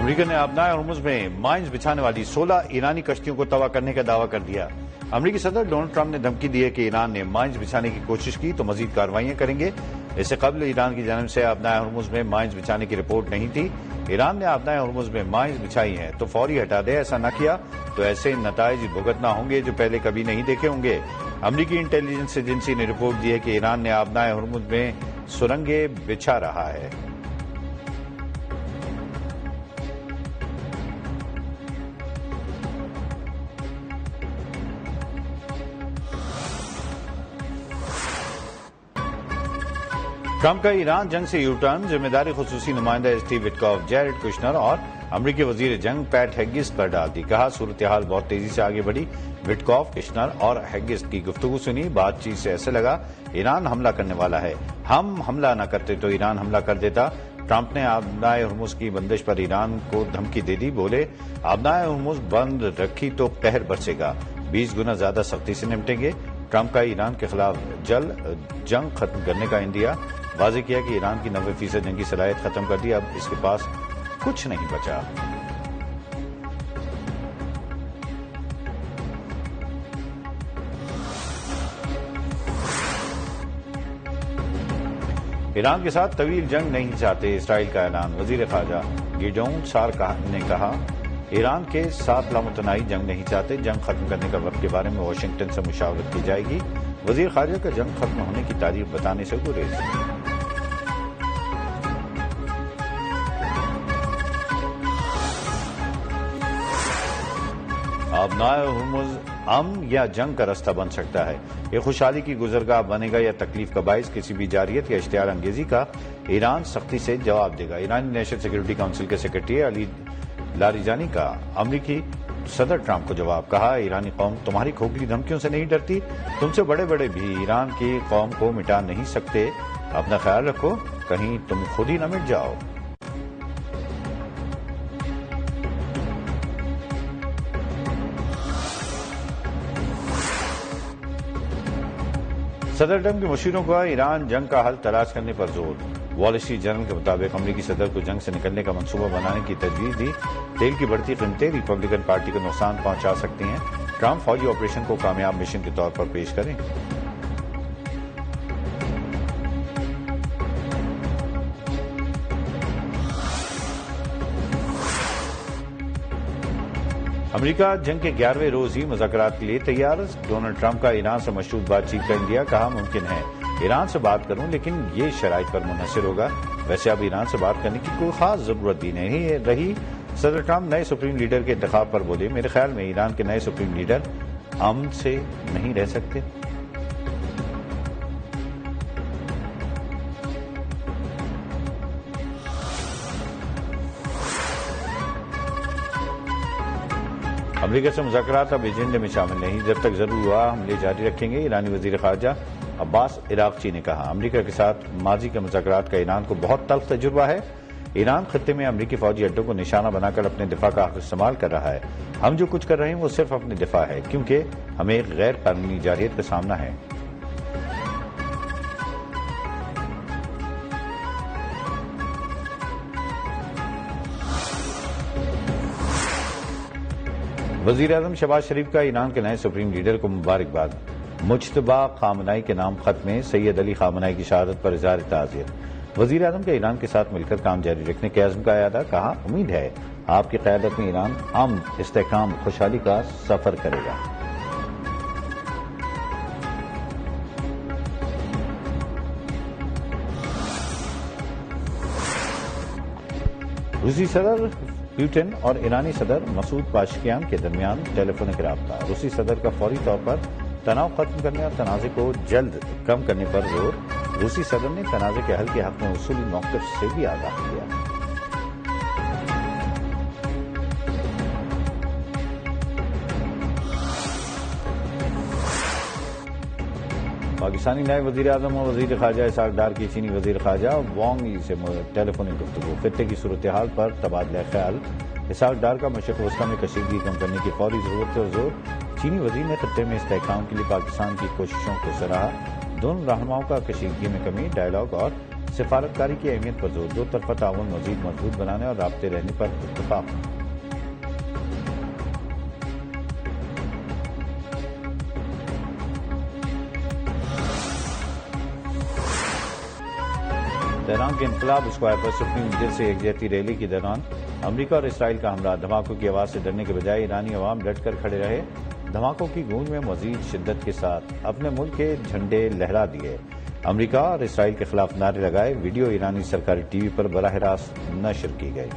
امریکہ نے آبنائے ہرمز میں مائنز بچھانے والی 16 ایرانی کشتیوں کو تباہ کرنے کا دعویٰ کر دیا۔ امریکی صدر ڈونلڈ ٹرمپ نے دھمکی دی ہے کہ ایران نے مائنز بچھانے کی کوشش کی تو مزید کارروائیاں کریں گے۔ اس سے قبل ایران کی جانب سے آبنائے ہرمز میں مائنز بچھانے کی رپورٹ نہیں تھی۔ ایران نے آبنائے ہرمز میں مائنز بچھائی ہیں تو فوری ہٹا دے، ایسا نہ کیا تو ایسے نتائج بھگتنا ہوں گے جو پہلے کبھی نہیں دیکھے ہوں گے۔ امریکی انٹیلیجنس ایجنسی نے رپورٹ دی ہے کہ ایران نے آبنائے ہرمز میں سرنگیں بچھا رہا ہے۔ ٹرمپ کا ایران جنگ سے یو ٹرن، ذمہ داری خصوصی نمائندہ اسٹیو وٹکاف، جیریڈ کشنر اور امریکی وزیر جنگ پیٹ ہیگس پر ڈال دی۔ کہا صورتحال بہت تیزی سے آگے بڑھی۔ وٹکاف، کشنر اور ہیگس کی گفتگو سنی، بات چیت سے ایسے لگا ایران حملہ کرنے والا ہے، ہم حملہ نہ کرتے تو ایران حملہ کر دیتا۔ ٹرمپ نے آبنائے ہرمز کی بندش پر ایران کو دھمکی دے دی، بولے آبنائے ہرمز بند رکھی تو قہر برسے گا، 20 گنا زیادہ سختی سے نمٹیں گے۔ ٹرمپ کا ایران کے خلاف جنگ ختم کرنے کا عندیہ، واضح کیا کہ ایران کی 90% جنگی صلاحیت ختم کر دی، اب اس کے پاس کچھ نہیں بچا۔ ایران کے ساتھ طویل جنگ نہیں چاہتے، اسرائیل کا اعلان۔ وزیر خارجہ گیڈون سار نے کہا ایران کے ساتھ لامتناہی جنگ نہیں چاہتے، جنگ ختم کرنے کا وقت کے بارے میں واشنگٹن سے مشاورت کی جائے گی۔ وزیر خارجہ کا جنگ ختم ہونے کی تاریخ بتانے سے گریز۔ آبنائے ہرمز امن یا جنگ کا راستہ بن سکتا ہے، یہ خوشحالی کی گزرگاہ بنے گا یا تکلیف کا باعث، کسی بھی جارحیت یا اشتعال انگیزی کا ایران سختی سے جواب دے گا۔ ایرانی نیشنل سیکورٹی کونسل کے سیکرٹری علی لاریجانی کا امریکی صدر ٹرمپ کو جواب، کہا ایرانی قوم تمہاری کھوکھلی دھمکیوں سے نہیں ڈرتی، تم سے بڑے بڑے بھی ایران کی قوم کو مٹا نہیں سکتے، اپنا خیال رکھو کہیں تم خود ہی نہ مٹ جاؤ۔ صدر ٹرمپ کے مشیروں کا ایران جنگ کا حل تلاش کرنے پر زور۔ وال اسٹریٹ جرنل کے مطابق امریکی صدر کو جنگ سے نکلنے کا منصوبہ بنانے کی تجویز دی۔ تیل کی بڑھتی قیمتیں ریپبلکن پارٹی کو نقصان پہنچا سکتی ہیں، ٹرمپ فوجی آپریشن کو کامیاب مشن کے طور پر پیش کریں۔ امریکہ جنگ کے 11ویں روز ہی مذاکرات کے لیے تیار، ڈونلڈ ٹرمپ کا ایران سے مشروط بات چیت کا عندیہ، کہا ممکن ہے ایران سے بات کروں لیکن یہ شرائط پر منحصر ہوگا، ویسے اب ایران سے بات کرنے کی کوئی خاص ضرورت بھی نہیں رہی۔ صدر ٹرمپ نئے سپریم لیڈر کے انتخاب پر بولے، میرے خیال میں ایران کے نئے سپریم لیڈر امن سے نہیں رہ سکتے۔ امریکہ سے مذاکرات اب ایجنڈے میں شامل نہیں، جب تک ضرور ہوا حملے جاری رکھیں گے، ایرانی وزیر خارجہ عباس عراقچی نے کہا۔ امریکہ کے ساتھ ماضی کے مذاکرات کا ایران کو بہت تلخ تجربہ ہے، ایران خطے میں امریکی فوجی اڈوں کو نشانہ بنا کر اپنے دفاع کا حق استعمال کر رہا ہے، ہم جو کچھ کر رہے ہیں وہ صرف اپنے دفاع ہے کیونکہ ہمیں ایک غیر قانونی جارحیت کا سامنا ہے۔ وزیر اعظم شہباز شریف کا ایران کے نئے سپریم لیڈر کو مبارکباد۔ مجتبی خامنہئی کے نام خط میں سید علی خامنہئی کی شہادت پر اظہار تعزیت۔ وزیر اعظم کا ایران کے ساتھ مل کر کام جاری رکھنے کے عزم کا اعادہ، کہا امید ہے آپ کی قیادت میں ایران امن، استحکام، خوشحالی کا سفر کرے گا۔ روسی صدر پوٹن اور ایرانی صدر مسعود پاشکیان کے درمیان ٹیلی فونک رابطہ، روسی صدر کا فوری طور پر تناؤ ختم کرنے اور تنازع کو جلد کم کرنے پر زور۔ روسی صدر نے تنازع کے حل کے حق میں اصولی موقف سے بھی آگاہ کیا۔ پاکستانی نائب وزیر اعظم اور وزیر خارجہ اسحاق ڈار کی چینی وزیر خارجہ وانگ ای سے ٹیلی فونک گفتگو، خطے کی صورتحال پر تبادلہ خیال۔ اسحاق ڈار کا مشرق وسطی میں کشیدگی کم کرنے کی فوری ضرورت پر زور۔ چینی وزیر نے خطے میں استحکام کے لیے پاکستان کی کوششوں کو سراہا۔ دونوں رہنماؤں کا کشیدگی میں کمی، ڈائیلاگ اور سفارتکاری کی اہمیت پر زور، دو طرفہ تعاون مزید مضبوط بنانے اور رابطے رہنے پر اتفاق۔ تہران کے انقلاب اسکوائر پر سپریم لیڈر سے یکجہتی ریلی کے دوران امریکہ اور اسرائیل کا حملہ، دھماکوں کی آواز سے ڈرنے کے بجائے ایرانی عوام ڈٹ کر کھڑے رہے، دھماکوں کی گونج میں مزید شدت کے ساتھ اپنے ملک کے جھنڈے لہرا دیے، امریکہ اور اسرائیل کے خلاف نعرے لگائے، ویڈیو ایرانی سرکاری ٹی وی پر براہ راست نشر کی گئی۔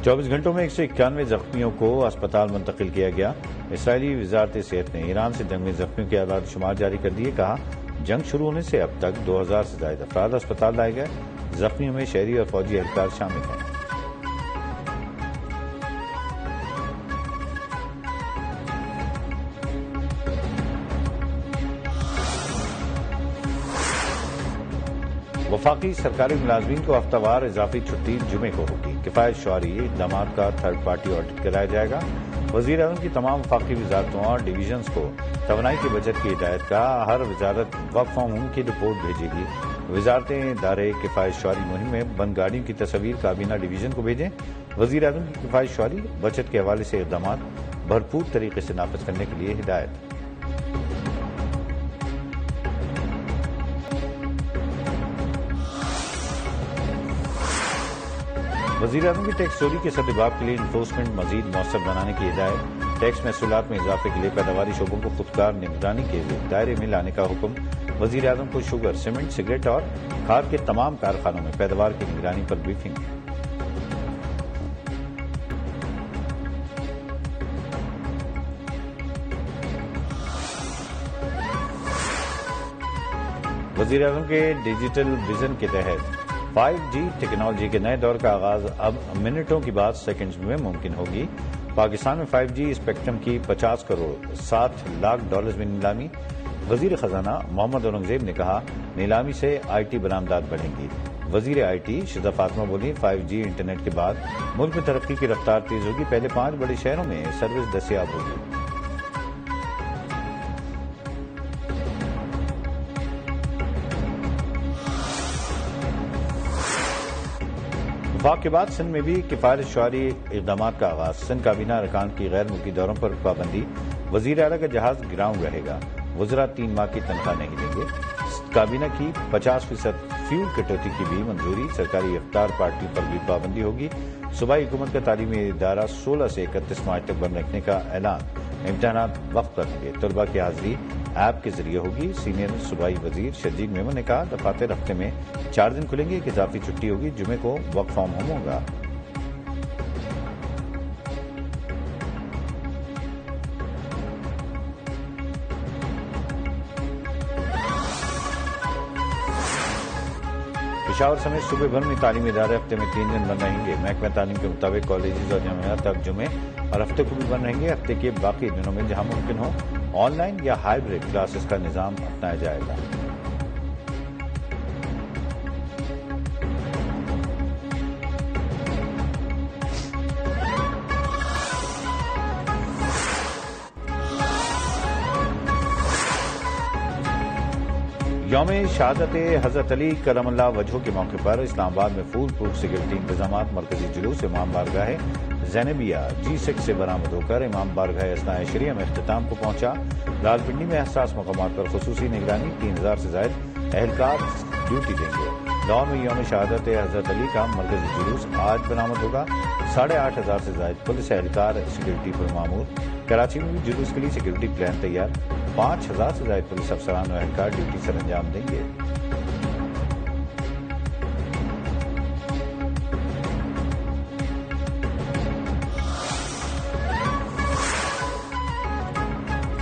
چوبیس گھنٹوں میں 191 زخمیوں کو اسپتال منتقل کیا گیا۔ اسرائیلی وزارت صحت نے ایران سے جنگ میں زخمیوں کے اعداد و شمار جاری کر دیے، کہا جنگ شروع ہونے سے اب تک 2000 سے زائد افراد اسپتال لائے گئے، زخمیوں میں شہری اور فوجی اہلکار شامل ہیں۔ وفاقی سرکاری ملازمین کو ہفتہ وار اضافی چھٹی جمعے کو ہوگی، کفایت شعاری اقدامات کا تھرڈ پارٹی آڈٹ کرایا جائے گا۔ وزیر اعظم کی تمام وفاقی وزارتوں اور ڈویژنز کو توانائی کی بچت کی ہدایت، کا ہر وزارت ورک فرام ہوم کی رپورٹ بھیجے گی، وزارتیں ادارے کفایت شعاری مہم میں بند گاڑیوں کی تصاویر کابینہ ڈویژن کو بھیجیں۔ وزیر اعظم کی کفایت شعاری بچت کے حوالے سے اقدامات بھرپور طریقے سے نافذ کرنے کے لیے ہدایت۔ وزیر اعظم کی ٹیکس چوری کے سدباب کے لیے انفورسمنٹ مزید مؤثر بنانے کی ہدایت، ٹیکس محصولات میں اضافے کے لیے پیداواری شعبوں کو خودکار نگرانی کے دائرے میں لانے کا حکم، وزیر اعظم کو شوگر، سیمنٹ، سگریٹ اور کھاد کے تمام کارخانوں میں پیداوار کی نگرانی پر بریفنگ۔ وزیر اعظم کے ڈیجیٹل ویژن کے تحت 5G ٹیکنالوجی کے نئے دور کا آغاز اب منٹوں کی بات سیکنڈز میں ممکن ہوگی۔ پاکستان میں 5G اسپیکٹرم کی 50 کروڑ 60 لاکھ ڈالرز میں نیلامی، وزیر خزانہ محمد اورنگزیب نے کہا نیلامی سے IT برآمدات بڑھیں گی۔ وزیر IT شیزہ فاطمہ بولی 5G انٹرنیٹ کے بعد ملک میں ترقی کی رفتار تیز ہوگی، پہلے 5 بڑے شہروں میں سروس دستیاب ہوگی۔ وفاق کے بعد سندھ میں بھی کفایت شعاری اقدامات کا آغاز، سندھ کابینہ ارکان کی غیر ملکی دوروں پر پابندی، وزیر اعلیٰ کا جہاز گراؤنڈ رہے گا، وزراء 3 ماہ کی تنخواہ نہیں لیں گے، کابینہ کی 50% فیول کٹوتی کی بھی منظوری، سرکاری افطار پارٹی پر بھی پابندی ہوگی، صوبائی حکومت کا تعلیمی ادارہ 16 سے 31 مارچ تک بند رکھنے کا اعلان، امتحانات وقت پر ہوں گے، طلباء کی حاضری ایپ کے ذریعے ہوگی، سینئر صوبائی وزیر شرجیل میمن نے کہا دفاتر ہفتے میں 4 دن کھلیں گے، ایک اضافی چھٹی ہوگی، جمعے کو ورک فرام ہوم ہوگا۔ پشاور سمیت صوبے بھر میں تعلیمی ادارے ہفتے میں 3 دن بند رہیں گے، محکمہ تعلیم کے مطابق کالجز اور جامعات اب جمعے اور ہفتے کو بھی بند رہیں گے، ہفتے کے باقی دنوں میں جہاں ممکن ہو آن لائن یا ہائیبرڈ کلاسز کا نظام اپنایا جائے گا۔ یوم شہادت حضرت علی کرم اللہ وجہہ کے موقع پر اسلام آباد میں فول پروف سیکورٹی انتظامات، مرکزی جلوس امام بارگاہ زینبیہ G6 سے برآمد ہو کر امام بارگاہ اثناء عشریہ میں اختتام کو پہنچا۔ راولپنڈی میں حساس مقامات پر خصوصی نگرانی، 3000 سے زائد اہلکار ڈیوٹی دیں گے۔ لاہور میں یوم شہادت حضرت علی کا مرکزی جلوس آج برآمد ہوگا، 8500 سے زائد پولیس اہلکار سیکورٹی پر معمور۔ کراچی میں بھی جلوس کے لیے سیکورٹی پلان تیار، 5000 سے زائد پولیس افسران و اہلکار ڈیوٹی سر انجام دیں گے۔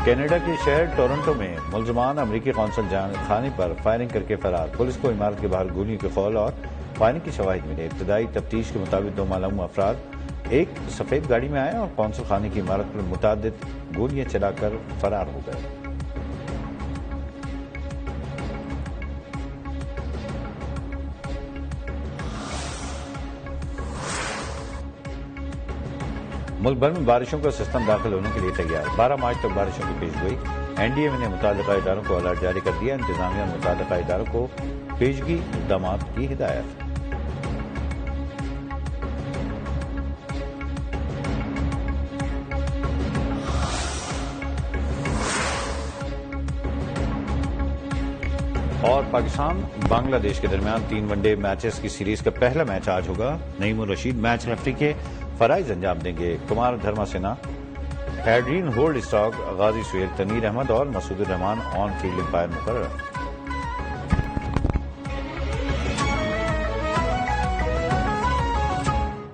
کینیڈا کے شہر ٹورنٹو میں ملزمان امریکی قونصل خانے پر فائرنگ کر کے فرار، پولیس کو عمارت کے باہر گولیوں کے خول اور فائرنگ کی شواہد ملے۔ ابتدائی تفتیش کے مطابق 2 معلوم افراد ایک سفید گاڑی میں آئے اور قونصل خانے کی عمارت پر متعدد گولیاں چلا کر فرار ہو گئے۔ ملک بھر میں بارشوں کا سسٹم داخل ہونے کے لیے تیار 12 مارچ تک بارشوں کی پیش گوئی NDMA نے متعلقہ اداروں کو الرٹ جاری کر دیا انتظامیہ اور متعلقہ اداروں کو پیشگی اقدامات کی ہدایت اور پاکستان بنگلہ دیش کے درمیان 3 ون ڈے میچز کی سیریز کا پہلا میچ آج ہوگا نعیم الرشید میچ ریفری کے فرائض انجام دیں گے کمار دھرما سینا ہیڈرین ہولڈ اسٹاک غازی سہیل تنیر احمد اور مسعود الرحمان آن فیلڈ امپائر مقرر